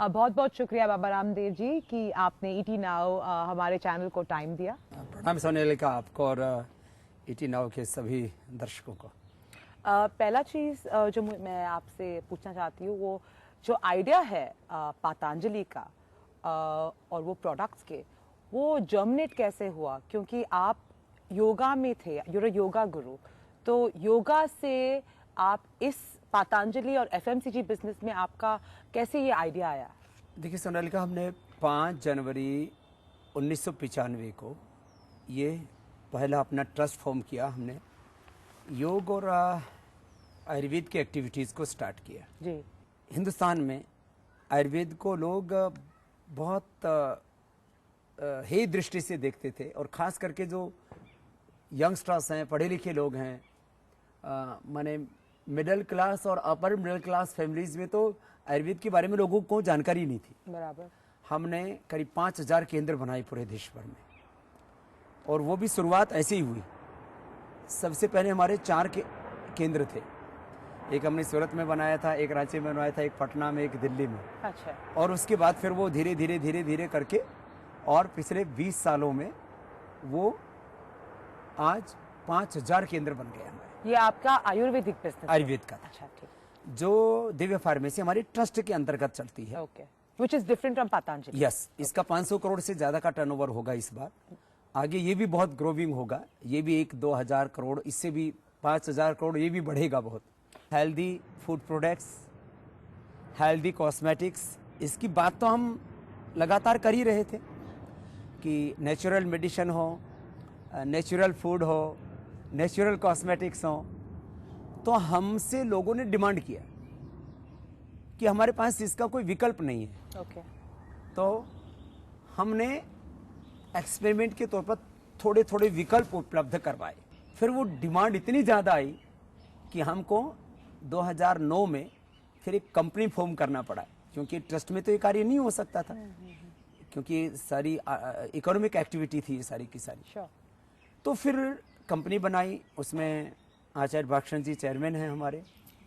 बहुत बहुत शुक्रिया बाबा रामदेव जी कि आपने ईटी नाउ हमारे चैनल को टाइम दिया। प्रणाम सोनेलिका आपको और ईटी नाउ के सभी दर्शकों को। पहला चीज़ जो मैं आपसे पूछना चाहती हूँ वो जो आइडिया है पतंजलि का और वो प्रोडक्ट्स के, वो जर्मिनेट कैसे हुआ? क्योंकि आप योगा में थे, यूर योगा गुरु, तो योगा से आप इस पतंजलि और एफएमसीजी बिजनेस में आपका कैसे ये आइडिया आया? देखिए सोनालिका, हमने 5 जनवरी 1995 को ये पहला अपना ट्रस्ट फॉर्म किया। हमने योग और आयुर्वेद की एक्टिविटीज़ को स्टार्ट किया जी। हिंदुस्तान में आयुर्वेद को लोग बहुत हे दृष्टि से देखते थे, और ख़ास करके जो यंगस्टर्स हैं, पढ़े लिखे लोग हैं, माने मिडिल क्लास और अपर मिडिल क्लास फैमिलीज में तो आयुर्वेद के बारे में लोगों को जानकारी नहीं थी। बराबर। हमने करीब 5000 केंद्र बनाए पूरे देश भर में, और वो भी शुरुआत ऐसे ही हुई। सबसे पहले हमारे 4 केंद्र थे। एक हमने सूरत में बनाया था, एक रांची में बनाया था, एक पटना में, एक दिल्ली में। अच्छा। और उसके बाद फिर वो धीरे धीरे करके और पिछले 20 सालों में वो आज 5000 केंद्र बन गए हमारे। ये आपका आयुर्वेदिक बिजनेस? आयुर्वेद का। अच्छा, ठीक। जो दिव्य फार्मेसी हमारी ट्रस्ट के अंतर्गत चलती है। Okay. Which is different from Patanjali? Yes. इसका 500 करोड़ से ज्यादा का टर्नओवर होगा इस बार। आगे ये भी बहुत ग्रोविंग होगा, ये भी 1-2 हजार करोड़, इससे भी 5000 करोड़, ये भी बढ़ेगा बहुत। Healthy food products, healthy cosmetics, इसकी बात तो हम लगातार कर ही रहे थे कि नेचुरल मेडिसिन हो, नेचुरल फूड हो, नेचुरल कॉस्मेटिक्स हो। तो हमसे लोगों ने डिमांड किया कि हमारे पास इसका कोई विकल्प नहीं है। ओके। तो हमने एक्सपेरिमेंट के तौर पर थोड़े थोड़े विकल्प उपलब्ध करवाए। फिर वो डिमांड इतनी ज़्यादा आई कि हमको 2009 में फिर एक कंपनी फॉर्म करना पड़ा, क्योंकि ट्रस्ट में तो ये कार्य नहीं हो सकता था, क्योंकि सारी इकोनॉमिक एक्टिविटी थी ये सारी की सारी। तो फिर कंपनी बनाई, उसमें आचार्य भाषण जी चेयरमैन हैं हमारे,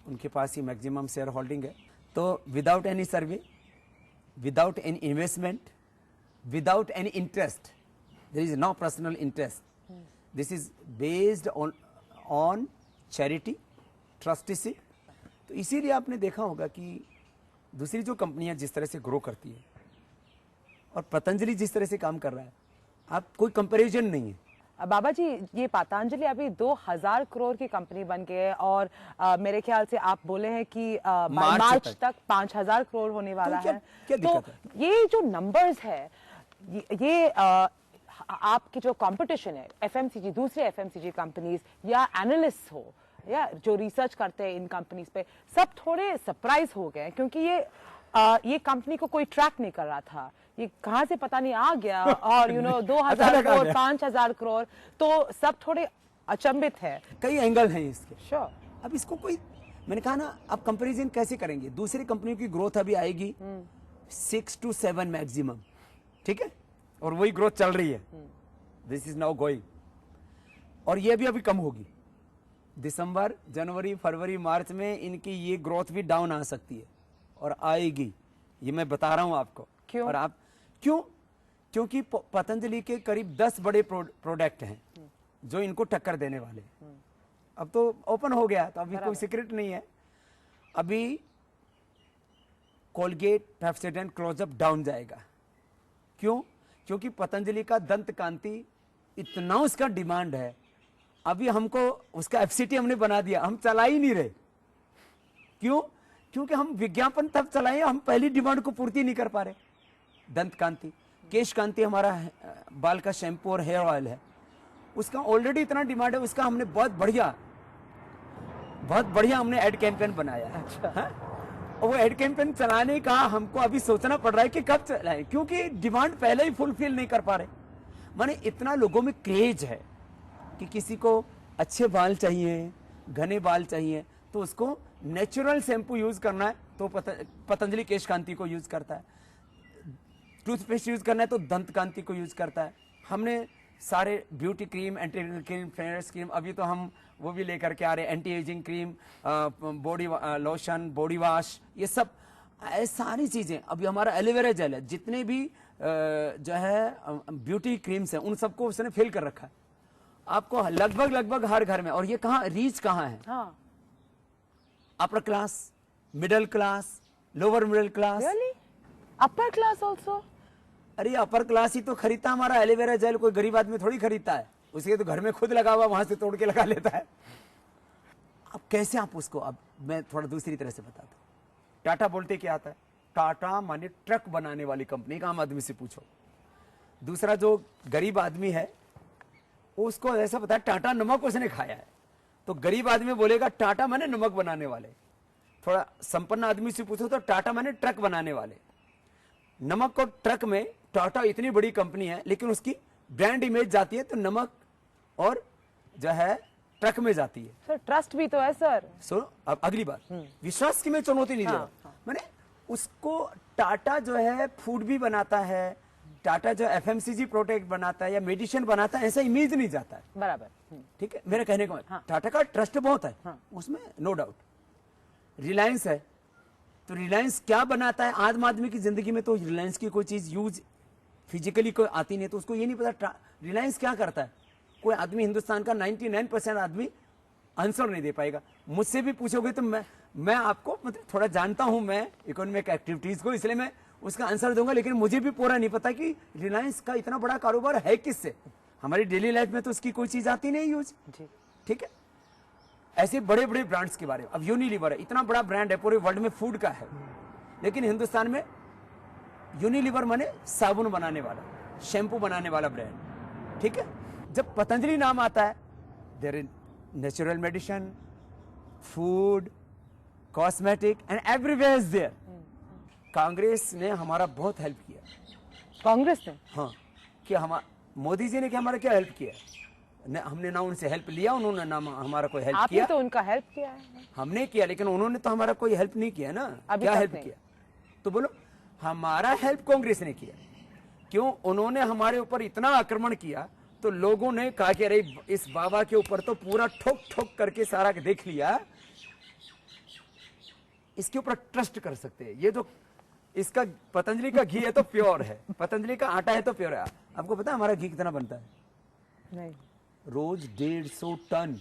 उनके पास ही मैक्सिमम शेयर होल्डिंग है। तो without any survey, without any investment, without any interest, there is no personal interest, this is based on charity, trusteeship. तो इसीलिए आपने देखा होगा कि दूसरी जो कंपनियां जिस तरह से ग्रो करती है और पतंजलि जिस तरह से काम कर रहा है, आप कोई कंपैरिजन नहीं है। बाबा जी, ये पतंजलि अभी 2000 करोड़ की कंपनी बन गई है, और मेरे ख्याल से आप बोले हैं कि मार्च तक 5000 करोड़ होने वाला है। तो ये जो नंबर्स है, ये आपकी जो कंपटीशन है एफएमसीजी, दूसरे एफएमसीजी कंपनीज या एनालिस्ट हो या जो रिसर्च करते हैं इन कंपनीज पे, सब थोड़े सरप्राइज हो गए, क्योंकि ये कंपनी को कोई ट्रैक नहीं कर रहा था। ये कहाँ से पता नहीं आ गया, और 2000 करोड़, 5000 करोड़, तो सब थोड़े अचंभित है। कई एंगल हैं इसके। श्योर। अब इसको कोई, मैंने कहा ना, अब कंपैरिजन कैसे करेंगे? दूसरी कंपनियों की ग्रोथ अभी आएगी 6 to 7 मैक्सिमम, ठीक है, और वही ग्रोथ चल रही है। दिस इज नाउ गोइंग, और ये भी अभी कम होगी। दिसंबर, जनवरी, फरवरी, मार्च में इनकी ये ग्रोथ भी डाउन आ सकती है, और आएगी, ये मैं बता रहा हूं आपको। क्यों? और आप क्यों? क्योंकि पतंजलि के करीब 10 बड़े प्रोडक्ट हैं जो इनको टक्कर देने वाले। अब तो ओपन हो गया, तो अभी कोई सीक्रेट नहीं है। अभी कोलगेट, पेप्सोडेंट, क्लोजअप डाउन जाएगा। क्यों? क्योंकि पतंजलि का दंत कांति इतना उसका डिमांड है, अभी हमको उसका एफसीटी हमने बना दिया, हम चला ही नहीं रहे। क्यों? क्योंकि हम विज्ञापन तब चलाए, हम पहली डिमांड को पूर्ति नहीं कर पा रहे। दंत कांति, केश कांति हमारा बाल का शैम्पू और हेयर ऑयल है, उसका ऑलरेडी इतना डिमांड है, उसका हमने बहुत बढ़िया हमने एड कैंपेन बनाया। अच्छा। और वो एड कैंपेन चलाने का हमको अभी सोचना पड़ रहा है कि कब चलाएं, क्योंकि डिमांड पहले ही फुलफिल नहीं कर पा रहे। माने इतना लोगों में क्रेज है कि किसी को अच्छे बाल चाहिए, घने बाल चाहिए, तो उसको नेचुरल शैम्पू यूज करना है तो पतंजलि केश कांति को यूज करता है, टूथपेस्ट यूज करना है तो दंत कांति को यूज करता है। हमने सारे beauty cream, anti cream, fairness cream, अभी तो हम वो भी लेकर के आ रहे हैं, anti ageing cream, body lotion, body wash, ये सब ऐसी सारी चीजें। अभी हमारा एलोवेरा जेल है, जितने भी जो है ब्यूटी क्रीम्स हैं उन सबको उसने फेल कर रखा है। आपको लगभग हर घर में, और ये कहाँ रीच कहाँ है, हाँ, upper class, middle class, lower middle class. Really upper class also? अरे अपर क्लास ही तो खरीदता हमारा एलोवेरा जेल, कोई गरीब आदमी थोड़ी खरीदता है, उसके तो घर में खुद लगा हुआ, वहां से तोड़ के लगा लेता है। अब कैसे आप उसको, अब मैं थोड़ा दूसरी तरह से बताता हूँ। टाटा बोलते क्या आता है, टाटा माने ट्रक बनाने वाली कंपनी, का आम आदमी से पूछो। दूसरा जो गरीब आदमी है उसको ऐसा पता है टाटा नमक उसने खाया है, तो गरीब आदमी बोलेगा टाटा माने नमक बनाने वाले। थोड़ा संपन्न आदमी से पूछो तो टाटा माने ट्रक बनाने वाले। नमक और ट्रक में टाटा इतनी बड़ी कंपनी है, लेकिन उसकी ब्रांड इमेज जाती है तो नमक और जो है ट्रक में जाती है। सर ट्रस्ट भी तो है सर। सो अब अगली बात, विश्वास की मैं चुनौती नहीं दे रहा, मैंने उसको टाटा जो है फूड भी बनाता है, टाटा जो एफएमसीजी प्रोडक्ट बनाता है या मेडिसिन बनाता है, ऐसा इमेज नहीं जाता है। बराबर। ठीक है, मेरे कहने का मतलब टाटा का ट्रस्ट बहुत है, उसमें नो डाउट। रिलायंस है, तो रिलायंस क्या बनाता है, आम आदमी की जिंदगी में तो रिलायंस की कोई चीज यूज फिजिकली कोई आती नहीं, तो उसको ये नहीं पता रिलायंस क्या करता है। कोई आदमी हिंदुस्तान का 99% आदमी आंसर नहीं दे पाएगा। मुझसे भी पूछोगे तो मैं आपको मतलब थोड़ा जानता हूं मैं इकोनॉमिक एक्टिविटीज को, इसलिए मैं उसका आंसर दूंगा, लेकिन मुझे भी पूरा नहीं पता कि रिलायंस का इतना बड़ा कारोबार है किससे। हमारी डेली लाइफ में तो उसकी कोई चीज आती नहीं यूज। ठीक है, ऐसे बड़े बड़े ब्रांड्स के बारे में, अब यूनिलीवर है, इतना बड़ा ब्रांड है, पूरे वर्ल्ड में फूड का है, लेकिन हिंदुस्तान में यूनिलीवर माने साबुन बनाने वाला, शैम्पू बनाने वाला ब्रांड। ठीक है, जब पतंजलि नाम आता है, there is natural medicine, food, cosmetic and everywhere is there. Congress ने हमारा बहुत हेल्प किया। कांग्रेस ने? हाँ, कि मोदी जी ने क्या हमारा क्या हेल्प किया, हमने ना उनसे हेल्प लिया, उन्होंने ना हमारा कोई हेल्प किया। आपने तो उनका हेल्प किया है। हमने किया, लेकिन उन्होंने तो हमारा कोई हेल्प नहीं किया ना। क्या हेल्प किया, तो बोलो हमारा हेल्प कांग्रेस ने किया। क्यों? उन्होंने हमारे ऊपर इतना आक्रमण किया तो लोगों ने कहा कि अरे इस बाबा के ऊपर तो पूरा ठोक ठोक करके सारा देख लिया, इसके ऊपर ट्रस्ट कर सकते हैं। ये तो इसका पतंजलि का घी है तो प्योर है, पतंजलि का आटा है तो प्योर है। आपको पता है हमारा घी कितना बनता है? नहीं। रोज 150 टन,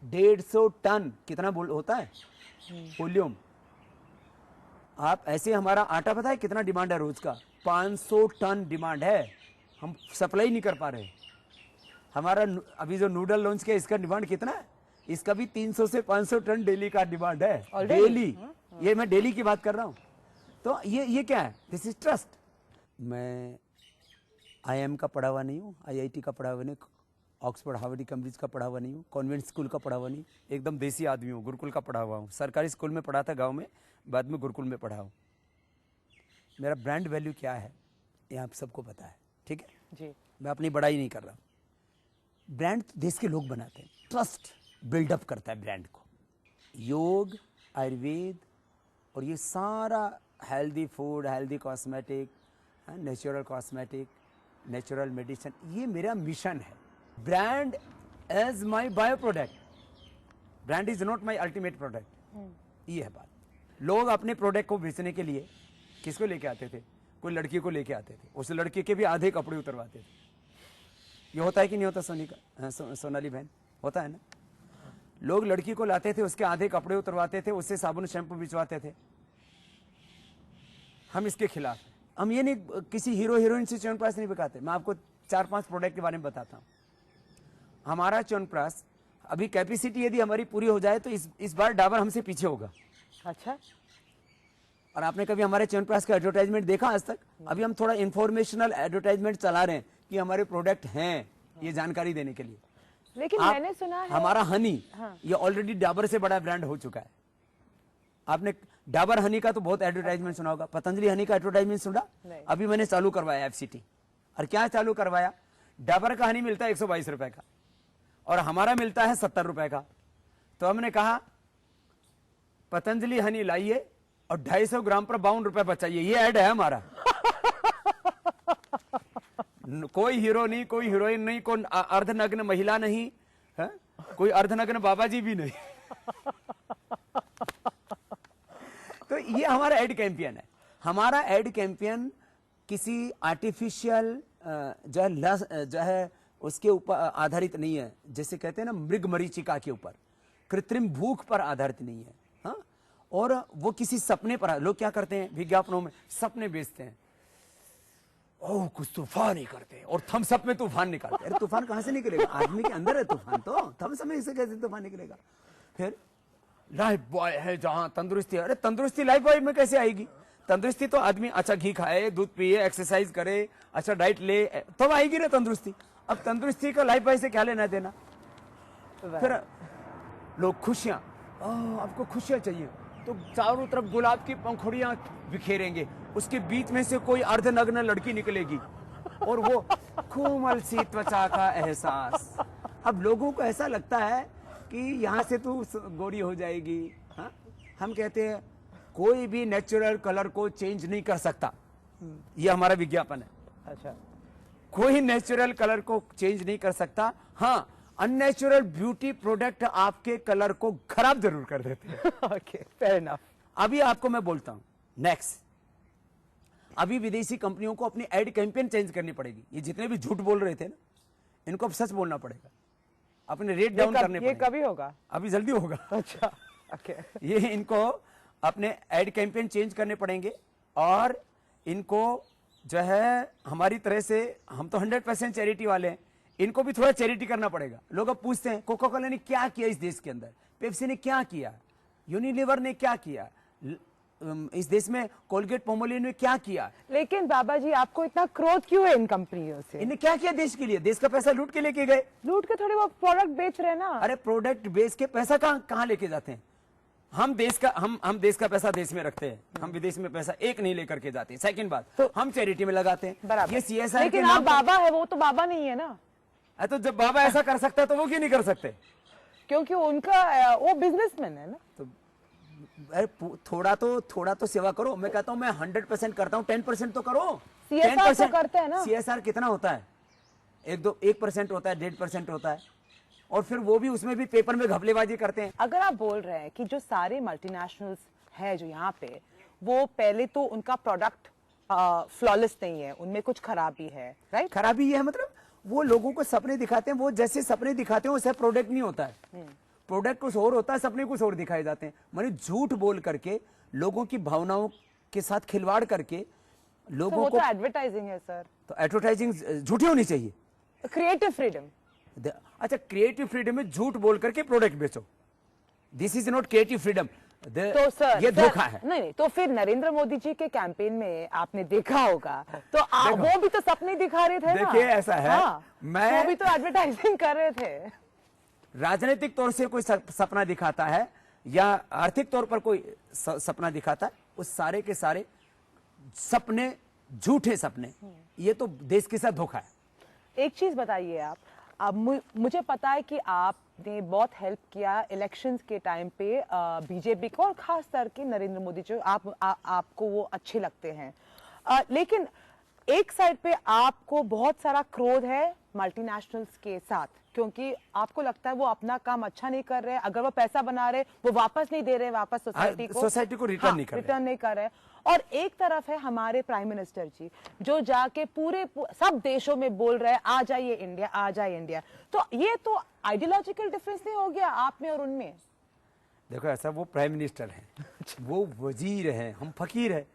150 टन कितना होता है वॉल्यूम। आप ऐसे, हमारा आटा पता है कितना डिमांड है रोज का? 500 टन डिमांड है, हम सप्लाई नहीं कर पा रहे। हमारा अभी जो नूडल लॉन्च किया इसका डिमांड कितना है? इसका भी 300 से 500 टन डेली का डिमांड है, डेली। ये मैं डेली की बात कर रहा हूं। तो ये क्या है? This is trust. मैं IIM का पढ़ा हुआ नहीं हूँ, IIT का पढ़ा हुआ नहीं, ऑक्सफोर्ड हार्वर्ड कैम्ब्रिज का पढ़ा हुआ नहीं हूँ, कॉन्वेंट स्कूल का पढ़ा हुआ नहीं, एकदम देसी आदमी हूँ, गुरुकुल का पढ़ा हुआ हूँ। सरकारी स्कूल में पढ़ा था गांव में, बाद में गुरुकुल में पढ़ा हूँ। मेरा ब्रांड वैल्यू क्या है ये आप सबको पता है। ठीक है जी, मैं अपनी बड़ाई नहीं कर रहा। ब्रांड देश के लोग बनाते हैं, ट्रस्ट बिल्डअप करता है ब्रांड को। योग, आयुर्वेद और ये सारा healthy food, healthy cosmetic, natural cosmetic, natural medicine, ये मेरा मिशन है। Brand as my bio product, brand is not my ultimate product. ये है बात। लोग अपने प्रोडक्ट को बेचने के लिए किसको लेके आते थे? कोई लड़की को लेके आते थे, उस लड़की के भी आधे कपड़े उतरवाते थे। ये होता है कि नहीं होता सोनिका, सोनाली बहन? होता है ना। लोग लड़की को लाते थे, उसके आधे कपड़े उतरवाते थे, उससे साबुन शैम्पू बिचवाते थे। हम इसके खिलाफ। हम ये नहीं किसी हीरो हीरोइन से च्यवनप्राश नहीं बिकाते। मैं आपको 4-5 प्रोडक्ट के बारे में बताता हूँ। हमारा च्यवनप्राश अभी कैपेसिटी यदि हमारी पूरी हो जाए तो इस बार डाबर हमसे पीछे होगा। अच्छा। और आपने कभी हमारे च्यवनप्राश का एडवर्टाइजमेंट देखा आज तक? अभी हम थोड़ा इंफॉर्मेशनल एडवर्टाइजमेंट चला रहे हैं कि हमारे प्रोडक्ट हैं, ये जानकारी देने के लिए। लेकिन मैंने सुना है हमारा हनी, ये ऑलरेडी डाबर से बड़ा ब्रांड हो चुका है। आपने डाबर हनी का तो बहुत एडवर्टाइजमेंट सुना होगा, पतंजलि हनी का एडवर्टाइजमेंट सुना? अभी मैंने चालू करवाया FCT। और क्या चालू करवाया? डाबर का हनी मिलता है 122 रुपए का और हमारा मिलता है 70 रुपए का। तो हमने कहा पतंजलि हनी लाइए और 250 ग्राम पर 52 रुपए बचाइए। ये ऐड है हमारा। कोई हीरो नहीं, कोई हीरोइन नहीं, कोई अर्धनग्न महिला नहीं है? कोई अर्धनग्न बाबा जी भी नहीं। तो ये हमारा एड कैंपेन है। हमारा एड कैंपेन किसी आर्टिफिशियल जो है उसके ऊपर आधारित नहीं है, जैसे कहते हैं ना मृग मरीचिका के ऊपर, कृत्रिम भूख पर आधारित नहीं है। हाँ, और वो किसी सपने पर, लोग क्या करते हैं विज्ञापनों में सपने बेचते हैं, ओह कुछ तूफान ही करते हैं और थम्स अप में तूफान निकालते हैं। अरे तूफान कहां से निकलेगा, आदमी के अंदर है तूफान, तो थम्स अप में से कैसे तूफान निकलेगा। फिर लाइफ बॉय है जहां तंदुरुस्ती है, अरे तंदुरुस्ती लाइफ बॉय में कैसे आएगी। तंदुरुस्ती तो आदमी अच्छा घी खाए, दूध पिए, एक्सरसाइज करे, अच्छा डाइट ले, तब आएगी ना तंदुरुस्ती। अब तंदुरुस्ती का लाइफ बॉय से क्या लेना देना। फिर लोग खुशियां, आपको खुशियां चाहिए तो चारों तरफ गुलाब की पंखुड़ियां बिखेरेंगे, उसके बीच में से कोई अर्धनग्न लड़की निकलेगी और वो कोमल सी त्वचा का एहसास। अब लोगों को ऐसा लगता है कि यहाँ से तू गोरी हो जाएगी। हाँ? हम कहते हैं कोई भी नेचुरल कलर को चेंज नहीं कर सकता, ये हमारा विज्ञापन है। अच्छा, कोई नेचुरल कलर को चेंज नहीं कर सकता। हाँ, अननेचुरल ब्यूटी प्रोडक्ट आपके कलर को खराब जरूर कर देते हैं। Okay, fair enough. अभी आपको मैं बोलता हूं नेक्स्ट, अभी विदेशी कंपनियों को अपनी एड कैंपेन चेंज करनी पड़ेगी। ये जितने भी झूठ बोल रहे थे ना, इनको अब सच बोलना पड़ेगा, अपने रेट डाउन करने पड़ेंगे। ये कभी होगा? अभी जल्दी होगा। अच्छा, ओके। ये इनको अपने एड कैंपेन चेंज करने पड़ेंगे और इनको जो है हमारी तरह से, हम तो 100% चैरिटी वाले हैं, इनको भी थोड़ा चैरिटी करना पड़ेगा। लोग अब पूछते हैं कोका कोला ने क्या किया इस देश के अंदर, पेप्सी ने क्या किया, यूनिलीवर ने क्या किया, इस देश में कोलगेट पोमोलिन ने क्या किया। लेकिन बाबा जी आपको इतना क्रोध क्यों है इन कंपनियों से? इन्हें क्या किया देश के लिए? देश का पैसा लूट के लेके गए। लूट के थोड़ी वो प्रोडक्ट बेच रहे हैं ना। अरे प्रोडक्ट बेच के पैसा कहाँ लेके जाते हैं। हम देश का पैसा देश में रखते हैं, हम विदेश में पैसा एक नहीं लेकर के जाते। सेकंड बात, तो हम चैरिटी में लगाते हैं। बराबर। ये CSR लेकिन आप बाबा है, वो तो बाबा नहीं है ना। तो जब बाबा ऐसा कर सकता है तो वो क्यों नहीं कर सकते? क्योंकि उनका वो बिजनेसमैन है ना। तो अरे थोड़ा तो सेवा करो। मैं कहता हूँ मैं 100% करता हूँ, 10% तो करो। CSR तो करते हैं ना। CSR कितना होता है? 1% होता है, 1.5% होता है, और फिर वो भी उसमें भी पेपर में घपलेबाजी करते हैं। अगर आप बोल रहे हैं कि जो सारे मल्टीनेशनल्स है जो यहाँ पे, वो पहले तो उनका प्रोडक्ट फ्लॉलेस नहीं है, उनमें कुछ खराबी है, राइट? खराबी है मतलब वो लोगों को सपने दिखाते हैं, वो जैसे सपने दिखाते हैं वैसे प्रोडक्ट नहीं होता है। प्रोडक्ट कुछ और होता है, सपने कुछ और दिखाए जाते हैं। माने झूठ बोल करके लोगों की भावनाओं के साथ खिलवाड़ करके लोगों वो को। तो एडवर्टाइजिंग है सर। तो एडवर्टाइजिंग झूठी होनी चाहिए। Creative freedom. अच्छा, क्रिएटिव फ्रीडम में झूठ बोल करके प्रोडक्ट बेचो, this is not creative freedom. तो सर ये धोखा है। नहीं, तो फिर नरेंद्र मोदी जी के कैंपेन में आपने देखा होगा तो वो भी तो सपने दिखा रहे थे ना। देखिए ऐसा है, हाँ, वो भी तो एडवर्टाइजिंग कर रहे थे। राजनीतिक तौर से कोई सपना दिखाता है या आर्थिक तौर पर कोई सपना दिखाता है, उस सारे के सारे सपने झूठे सपने, ये तो देश के साथ धोखा है। एक चीज बताइए आप, अब मुझे पता है कि आपने बहुत हेल्प किया इलेक्शंस के टाइम पे बीजेपी को, और खास करके नरेंद्र मोदी जो आपको वो अच्छे लगते हैं, लेकिन एक साइड पे आपको बहुत सारा क्रोध है मल्टीनेशनल्स के साथ, क्योंकि आपको लगता है वो अपना काम अच्छा नहीं कर रहे, अगर वो पैसा बना रहे वो वापस नहीं दे रहे, वापस सोसाइटी को रिटर्न नहीं कर रहे। और एक तरफ है हमारे प्राइम मिनिस्टर जी जो जाके पूरे सब देशों में बोल रहे हैं आ जाइए इंडिया, आ जाइए इंडिया। तो ये तो आइडियोलॉजिकल डिफरेंस नहीं हो गया आप में और उनमें? देखो ऐसा, वो प्राइम मिनिस्टर हैं, वो वजीर हैं, हम फकीर हैं,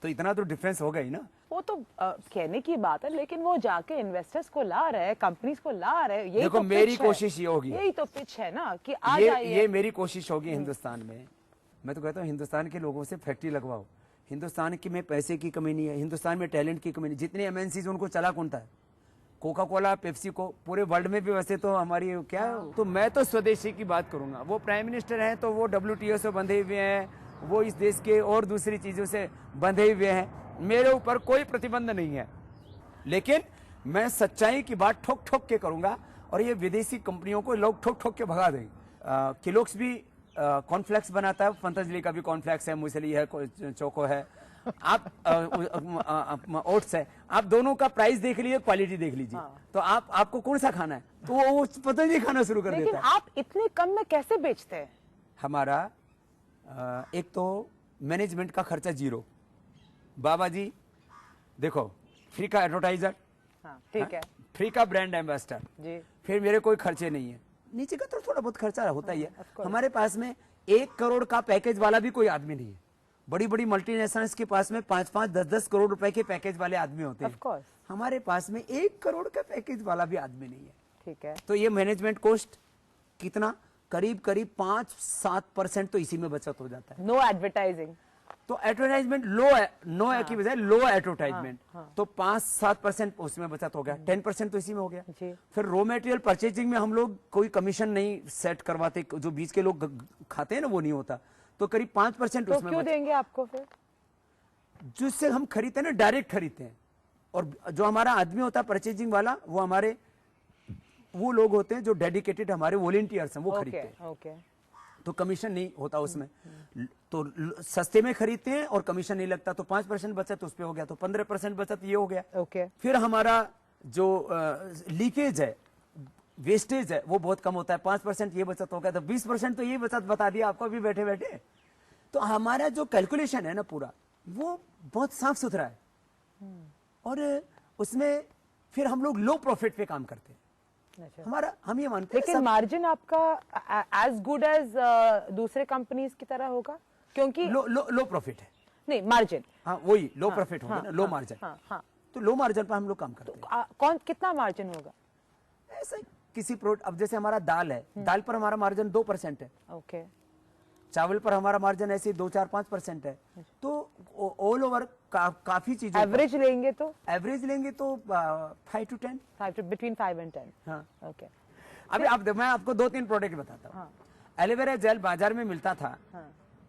तो इतना तो डिफरेंस होगा ही ना। वो तो कहने की बात है, लेकिन वो जाके इन्वेस्टर्स को ला रहे हैं, कंपनीज को ला रहे हैं। यही देखो तो मेरी कोशिश ये होगी, यही तो पिच है ना कि आ जाइए। ये मेरी कोशिश होगी हिंदुस्तान में। मैं तो कहता हूँ हिंदुस्तान के लोगों से फैक्ट्री लगवाओ। हिंदुस्तान की में पैसे की कमी नहीं है, हिंदुस्तान में टैलेंट की कमी नहीं। जितने MNCs उनको चला कौन था? कोका कोला, पेप्सी को, पूरे वर्ल्ड में भी वैसे तो हमारी क्या। तो मैं तो स्वदेशी की बात करूंगा। वो प्राइम मिनिस्टर हैं तो वो WTO से बंधे हुए हैं, वो इस देश के और दूसरी चीजों से बंधे हुए हैं। मेरे ऊपर कोई प्रतिबंध नहीं है, लेकिन मैं सच्चाई की बात ठोक ठोक के करूंगा, और ये विदेशी कंपनियों को लोग ठोक ठोक के भगा देंगे। किलोक्स भी कॉर्नफ्लेक्स बनाता है, पतंजलि का भी कॉर्नफ्लेक्स है, मूसली है, चोको है, आप ओट्स है, आप दोनों का प्राइस देख लीजिए, क्वालिटी देख लीजिए। हाँ। तो आपको कौन सा खाना है तो वो पतंजलि खाना शुरू कर देता है। लेकिन आप इतने कम में कैसे बेचते हैं? हमारा एक तो मैनेजमेंट का खर्चा 0। बाबा जी देखो, फ्री का एडवर्टाइजर, हाँ, ठीक है फ्री का ब्रांड एम्बेसडर, जी। फिर मेरे कोई खर्चे नहीं है। नीचे का तो थोड़ा बहुत खर्चा होता ही है। of course। हमारे पास में 1 करोड़ का पैकेज वाला भी कोई आदमी नहीं है। बड़ी बड़ी मल्टीनेशनल्स के पास में 5-5, 10-10 करोड़ रुपए के पैकेज वाले आदमी होते Of हैं। course। हमारे पास में 1 करोड़ का पैकेज वाला भी आदमी नहीं है। ठीक है। तो ये मैनेजमेंट कॉस्ट कितना, करीब करीब 5-7% तो इसी में बचत हो जाता है। No advertising. तो एडवर्टाइजमेंट लो है, नो है की बजाय लो एडवर्टाइजमेंट, तो 5-7% उसमें बचत हो गया, 10% तो इसी में हो गया। जी। फिर रॉ मटेरियल परचेजिंग में हम लोग कोई कमीशन नहीं सेट करवाते, जो बीच के लोग खाते हैं ना वो नहीं होता, तो करीब 5% तो उसमें क्यों देंगे आपको फिर? जिससे हम खरीदते हैं ना, डायरेक्ट खरीदते हैं, और जो हमारा आदमी होता है परचेजिंग वाला, वो हमारे वो लोग होते हैं जो डेडिकेटेड हमारे वॉलेंटियर्स हैं, वो खरीदते हैं। ओके। तो कमीशन नहीं होता उसमें, तो सस्ते में खरीदते हैं और कमीशन नहीं लगता, तो 5% बचत उस पे हो गया, तो 15% बचत ये हो गया। ओके। फिर हमारा जो लीकेज है, वेस्टेज है, वो बहुत कम होता है, 5% ये बचत हो गया, तो 20% तो ये बचत बता दिया आपको अभी बैठे बैठे। तो हमारा जो कैलकुलेशन है ना पूरा, वो बहुत साफ सुथरा है, और उसमें फिर हम लोग लो प्रॉफिट पे काम करते हैं। अच्छा। हमारा, हम ये मानते हैं लेकिन मार्जिन आपका एज गुड एज दूसरे कंपनीज की तरह होगा, क्योंकि लो प्रॉफिट है। नहीं, मार्जिन। हाँ वही लो प्रॉफिट होगा ना, लो मार्जिन। हाँ। तो लो मार्जिन पर हम लोग काम करते हैं। कौन कितना मार्जिन होगा? ऐसा किसी प्रोडक्ट, अब जैसे हमारा दाल है, दाल पर हमारा मार्जिन 2% है, ओके। चावल पर हमारा मार्जिन ऐसे 2-4-5% है। तो ऑल ओवर काफी चीजों, एवरेज लेंगे तो? एवरेज लेंगे तो 5 to 10, बिटवीन 5 and 10। हाँ। ओके। अभी आप मैं आपको 2-3 प्रोडक्ट बताता हूँ। एलोवेरा जेल बाजार में मिलता था,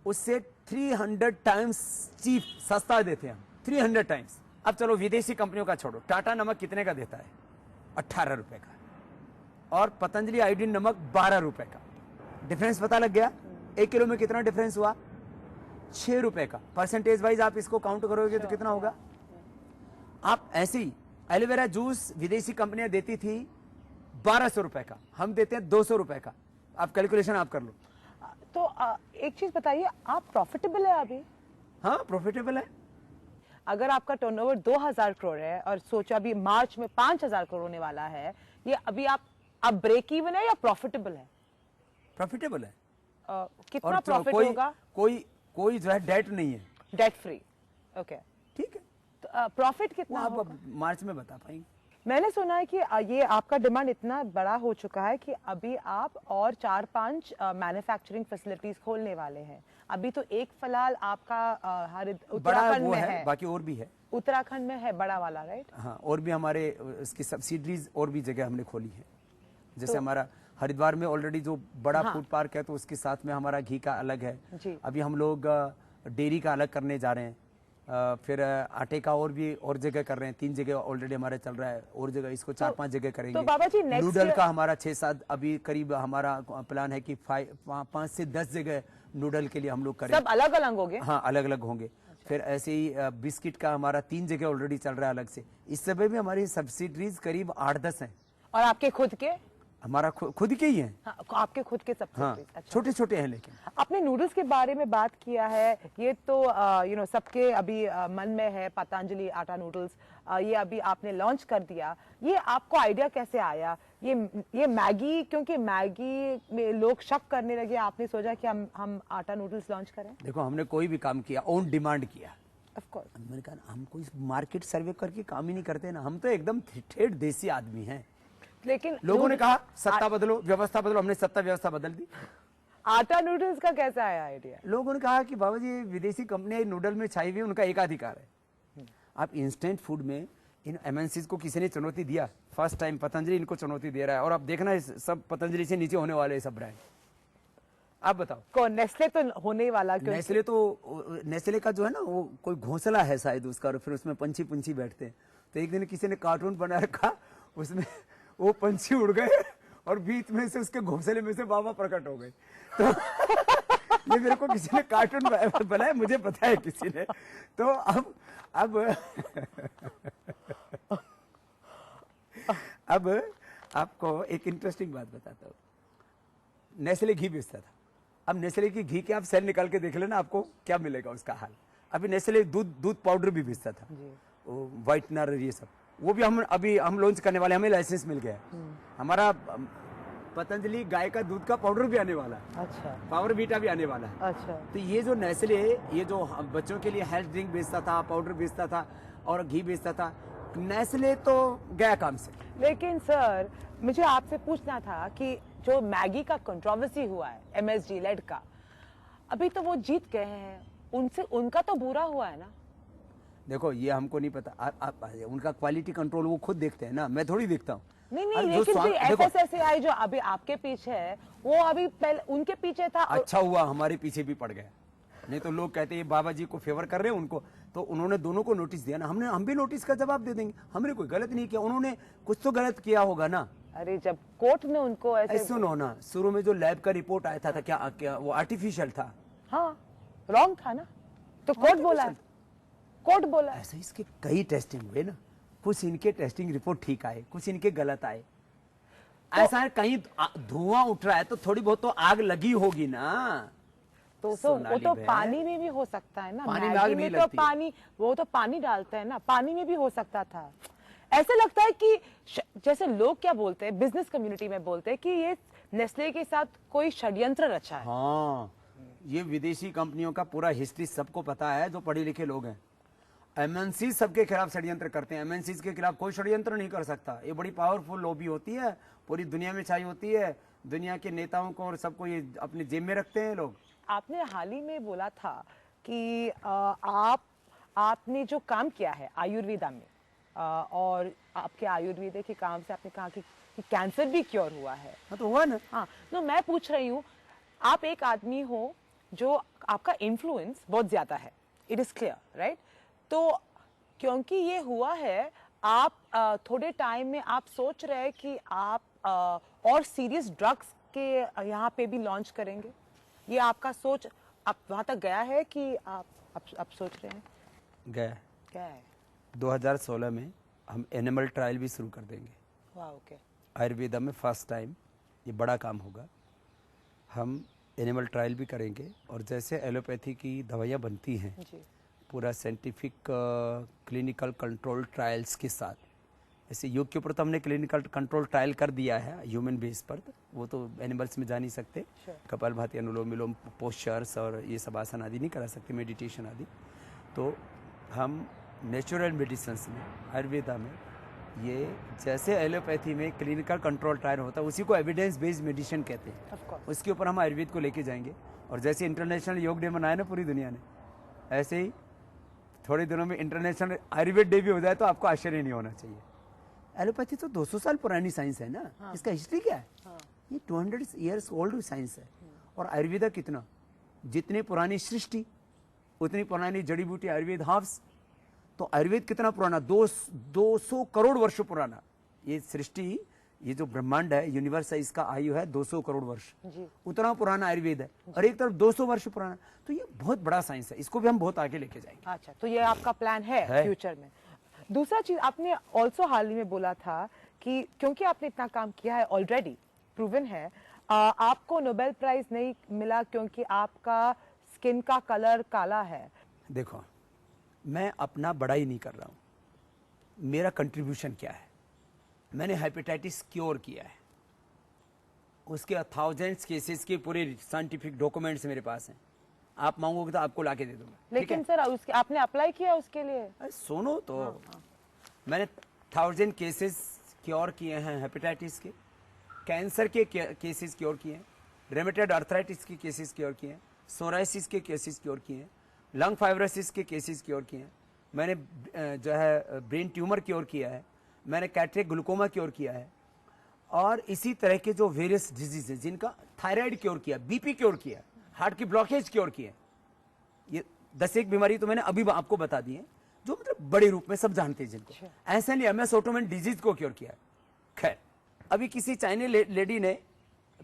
उससे 300 टाइम्स चीप, सस्ता देते हैं हम, 300 टाइम्स। अब चलो विदेशी कंपनियों का छोड़ो, टाटा नमक कितने का देता है? 18 रुपए का, और पतंजलि आयोडीन नमक 12 रुपए का। डिफरेंस पता लग गया? 1 किलो में कितना डिफरेंस हुआ? 6 रुपए का। परसेंटेज वाइज आप इसको काउंट करोगे तो कितना होगा? आप ऐसे ही एलोवेरा जूस विदेशी कंपनियां देती थी 1200 रुपए का, हम देते हैं 200 रुपए का। आप कैलकुलेशन आप कर लो। तो एक चीज बताइए, आप प्रॉफिटेबल है अभी? हाँ प्रॉफिटेबल है। अगर आपका टर्नओवर 2000 करोड़ है और सोचा अभी मार्च में 5000 करोड़ होने वाला है, ये अभी आप ब्रेक इवन है या प्रॉफिटेबल है? प्रॉफिटेबल है। कितना प्रॉफिट होगा? कोई जो है डेट नहीं है, डेट फ्री। ओके, ठीक है। तो प्रॉफिट कितना आप होगा? मार्च में बता पाएंगे। मैंने सुना है कि ये आपका डिमांड इतना बड़ा हो चुका है कि अभी आप और 4-5 मैन्युफैक्चरिंग फैसिलिटीज खोलने वाले हैं। अभी तो एक फिलहाल आपका उत्तराखंड में है, बाकी और भी है। उत्तराखंड में है बड़ा वाला, राइट? हाँ, और भी हमारे इसकी सब्सिडरीज और भी जगह हमने खोली है। जैसे हमारा हरिद्वार में ऑलरेडी जो बड़ा फूड पार्क है, तो उसके साथ में हमारा घी का अलग है जी। अभी हम लोग डेयरी का अलग करने जा रहे हैं, फिर आटे का और जगह कर रहे हैं। 3 जगह ऑलरेडी हमारा चल रहा है, और जगह इसको 4-5 जगह करेंगे। तो बाबा जी नूडल का हमारा 6-7 अभी करीब हमारा प्लान है कि 5 से 10 जगह नूडल के लिए हम लोग करें। सब अलग अलग होंगे? हाँ, अलग अलग होंगे। फिर ऐसे ही बिस्किट का हमारा 3 जगह ऑलरेडी चल रहा है अलग से। इस समय भी हमारी सब्सिडरीज करीब 8-10 हैं। और आपके खुद के? हमारा खुद के ही हैं। हाँ, आपके खुद के सब्सिडरीज। हाँ, छोटे छोटे हैं। लेकिन आपने नूडल्स के बारे में बात किया है, ये तो सबके अभी मन में है, पतंजलि आटा नूडल्स। ये अभी आपने लॉन्च कर दिया, ये आपको आइडिया कैसे आया? ये मैगी, क्योंकि मैगी में लोग शक करने लगे, आपने सोचा कि हम आटा नूडल्स लॉन्च करें? देखो, हमने कोई भी काम किया ऑन डिमांड किया। Of course. मैंने कहा हम कोई मार्केट सर्वे करके काम ही नहीं करते ना, हम तो एकदम ठेठ देसी आदमी हैं। लेकिन लोगों ने कहा सत्ता बदलो, व्यवस्था बदलो, हमने सत्ता व्यवस्था बदल दी। आटा नूडल्स का कैसा आया आइडिया? लोगों ने कहा कि बाबा जी विदेशी कंपनियां नूडल में छाई हुई, उनका एकाधिकार है। आप इंस्टेंट फूड में इन एमएनसीज को किसी ने चुनौती दिया? फर्स्ट टाइम पतंजलि इनको चुनौती दे रहा है, और आप देखना सब पतंजलि से नीचे होने वाले सब ब्रांड। आप बताओ कौन? नेस्ले तो होने वाला? नेस्ले का जो है ना, वो कोई घोंसला है शायद उसका, और फिर उसमें पंछी पंछी बैठते हैं। तो एक दिन किसी ने कार्टून बना रखा, उसमें वो पंछी उड़ गए और बीच में से उसके घोंसले में से बाबा प्रकट हो गए। तो ये मेरे को किसी ने कार्टून बनाया, मुझे पता है किसी ने। तो अब आपको एक इंटरेस्टिंग बात बताता हूँ। नेस्ले घी बेचता था, अब नेस्ले की घी के आप सेल निकाल के देख लेना, आपको क्या मिलेगा उसका हाल। अभी नेस्ले दूध पाउडर भी बेचता था, व्हाइटनर ये सब, वो भी हम लॉन्च करने वाले, हमें लाइसेंस मिल गया। हमारा पतंजलि गाय का दूध का पाउडर भी आने वाला है। अच्छा, पावर बीटा भी आने वाला है। अच्छा। तो ये जो नेस्ले, ये जो बच्चों के लिए हेल्थ ड्रिंक बेचता था, पाउडर बेचता था और घी बेचता था, नेस्ले तो गया काम से। लेकिन सर मुझे आपसे पूछना था कि जो मैगी का कंट्रोवर्सी हुआ है MSG लेड का, अभी तो वो जीत गए हैं, उनसे उनका तो बुरा हुआ है ना। देखो ये हमको नहीं पता, उनका क्वालिटी कंट्रोल वो खुद देखते हैं ना, मैं थोड़ी देखता हूँ। नहीं, लेकिन FSSAI जो अभी आपके पीछे है, वो अभी पहले उनके पीछे था। अच्छा हुआ हमारे पीछे भी पड़ गया, नहीं तो लोग कहते हैं बाबा जी को फेवर कर रहे हैं उनको, तो उन्होंने दोनों को नोटिस दिया ना, हम भी नोटिस का जवाब दे देंगे। हमने कोई गलत नहीं किया, उन्होंने कुछ तो गलत किया होगा ना। अरे जब कोर्ट ने उनको ऐसे सुनो ना, शुरू में जो लैब का रिपोर्ट आया था क्या वो आर्टिफिशियल था? हाँ, रॉन्ग था ना, तो कोर्ट बोला है। ऐसे इसके कई टेस्टिंग हुए ना, कुछ इनके टेस्टिंग रिपोर्ट ठीक आए, कुछ इनके गलत आए। ऐसा है कहीं धुआं उठ रहा है तो थोड़ी बहुत तो आग लगी होगी ना। तो वो तो पानी में भी हो सकता है ना, पानी में आग नहीं लगती। पानी, वो तो पानी डालते हैं ना, पानी में भी हो सकता था। ऐसे लगता है कि जैसे लोग क्या बोलते हैं, बिजनेस कम्युनिटी में बोलते हैं कि ये नेस्ले के साथ कोई षड्यंत्र रचा है। हाँ, ये विदेशी कंपनियों का पूरा हिस्ट्री सबको पता है, जो पढ़े लिखे लोग हैं। MNC सबके खिलाफ षड्यंत्र करते हैं, MNC के खिलाफ कोई षड्यंत्र नहीं कर सकता। ये बड़ी पावरफुल लॉबी होती है, पूरी दुनिया में छाई होती है, दुनिया के नेताओं को और सबको ये अपने जेब में रखते हैं लोग। आपने हाल ही में बोला था कि आपने जो काम किया है आयुर्वेदा में, और आपके आयुर्वेदा के काम से आपने कहा कि कैंसर भी क्योर हुआ है। हाँ तो हुआ ना। हाँ, तो मैं पूछ रही हूँ, आप एक आदमी हो जो आपका इन्फ्लुएंस बहुत ज्यादा है, इट इज क्लियर, राइट? तो क्योंकि ये हुआ है, आप थोड़े टाइम में आप सोच रहे हैं कि आप और सीरियस ड्रग्स के यहाँ पे भी लॉन्च करेंगे? ये आपका सोच आप वहां तक गया है कि आप सोच रहे हैं? गया क्या है? 2016 में हम एनिमल ट्रायल भी शुरू कर देंगे। वाह, ओके। आयुर्वेदा में फर्स्ट टाइम ये बड़ा काम होगा। हम एनिमल ट्रायल भी करेंगे, और जैसे एलोपैथी की दवाइयाँ बनती हैं जी, पूरा साइंटिफिक क्लिनिकल कंट्रोल ट्रायल्स के साथ, ऐसे योग के ऊपर तो हमने क्लिनिकल कंट्रोल ट्रायल कर दिया है ह्यूमन बेस पर, वो तो एनिमल्स में जा नहीं सकते। कपालभाति, अनुलोम विलोम, पोस्चर्स और ये सब आसन आदि नहीं करा सकते, मेडिटेशन आदि। तो हम नेचुरल मेडिसिन में, आयुर्वेदा में, ये जैसे एलोपैथी में क्लिनिकल कंट्रोल ट्रायल होता है, उसी को एविडेंस बेस्ड मेडिसिन कहते हैं। उसके ऊपर हम आयुर्वेद को लेके जाएंगे। और जैसे इंटरनेशनल योग डे मनाया ना पूरी दुनिया ने, ऐसे ही थोड़े दिनों में इंटरनेशनल आयुर्वेद डे भी हो जाए तो आपको आश्चर्य नहीं होना चाहिए। एलोपैथी तो 200 साल पुरानी साइंस है ना। हाँ। इसका हिस्ट्री क्या है? हाँ। ये 200 ईयर्स ओल्ड साइंस है। और आयुर्वेदा कितना, जितनी पुरानी सृष्टि उतनी पुरानी जड़ी बूटी आयुर्वेद हाफ्स। तो आयुर्वेद कितना पुराना, 200 करोड़ वर्ष पुराना। ये सृष्टि, ये जो ब्रह्मांड है, यूनिवर्स है, इसका आयु है 200 करोड़ वर्ष, उतना पुराना आयुर्वेद है। और एक तरफ 200 वर्ष पुराना, तो ये बहुत बड़ा साइंस है, इसको भी हम बहुत आगे लेके जाएंगे। अच्छा, तो ये आपका प्लान है फ्यूचर में। दूसरा चीज आपने ऑल्सो हाल ही में बोला था कि क्योंकि आपने इतना काम किया है, ऑलरेडी प्रूवन है, आपको नोबेल प्राइज नहीं मिला क्योंकि आपका स्किन का कलर काला है। देखो, मैं अपना बड़ाई नहीं कर रहा हूं, मेरा कंट्रीब्यूशन क्या है। मैंने हेपेटाइटिस क्योर किया है, उसके 1000 केसेस के पूरे साइंटिफिक डॉक्यूमेंट्स मेरे पास हैं। आप मांगोगे तो आपको लाके दे दूंगा। लेकिन सर उसके आपने अप्लाई किया उसके लिए? सुनो तो, मैंने 1000 केसेस क्योर किए हैं हेपेटाइटिस के, कैंसर के केसेस क्योर किए हैं, रेमेटेड आर्थराइटिस के केसेस क्योर किए हैं, सोराइसिस के केसेस क्योर किए हैं, लंग फाइब्रोसिस के केसेस क्योर किए हैं, मैंने जो है ब्रेन ट्यूमर क्योर किया है, मैंने कैटरेक्ट ग्लूकोमा क्योर किया है, और इसी तरह के जो वेरियस डिजीज हैं, जिनका थायराइड क्योर किया, बीपी क्योर किया, हार्ट की ब्लॉकेज क्योर किए। ये 10 बीमारी तो मैंने अभी आपको बता दी है, जो मतलब बड़े रूप में सब जानते हैं जिनको। ऐसे नहीं, MS ऑटोमेन डिजीज को क्योर किया। खैर, अभी किसी चाइनीज लेडी ने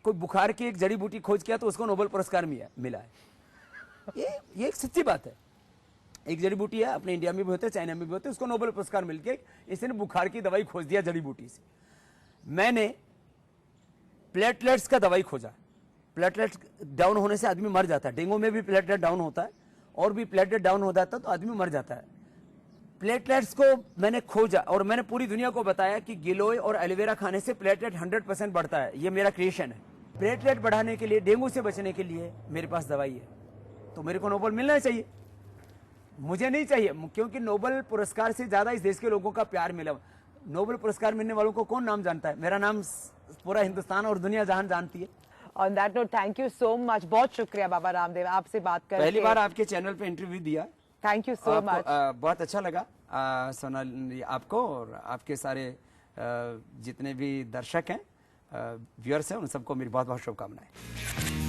कोई बुखार की एक जड़ी बूटी खोज किया तो उसको नोबेल पुरस्कार मिला है। ये एक सच्ची बात है। एक जड़ी बूटी है, अपने इंडिया में भी होते हैं, चाइना में भी होते हैं, उसको नोबेल पुरस्कार मिल के इसने बुखार की दवाई खोज दिया जड़ी बूटी से। मैंने प्लेटलेट्स का दवाई खोजा, प्लेटलेट डाउन होने से आदमी मर जाता है। डेंगू में भी प्लेटलेट डाउन होता है, और भी प्लेटलेट डाउन हो जाता है तो आदमी मर जाता है। प्लेटलेट्स को मैंने खोजा और मैंने पूरी दुनिया को बताया कि गिलोय और एलोवेरा खाने से प्लेटलेट 100% बढ़ता है। ये मेरा क्रिएशन है। प्लेटलेट बढ़ाने के लिए, डेंगू से बचने के लिए मेरे पास दवाई है, तो मेरे को नोबेल मिलना चाहिए। मुझे नहीं चाहिए, क्योंकि नोबेल पुरस्कार से ज्यादा इस देश के लोगों का प्यार मिला। नोबेल पुरस्कार मिलने वालों को कौन नाम जानता है? मेरा नाम पूरा हिंदुस्तान और दुनिया जहान जानती है। On that note, thank you so much. बहुत शुक्रिया बाबा रामदेव, आपसे बात करके। पहली बार आपके चैनल पे इंटरव्यू दिया। Thank you so much. बहुत अच्छा लगा सोनाली आपको, और आपके सारे जितने भी दर्शक हैं, व्यूअर्स हैं, उन सबको मेरी बहुत बहुत शुभकामनाएं।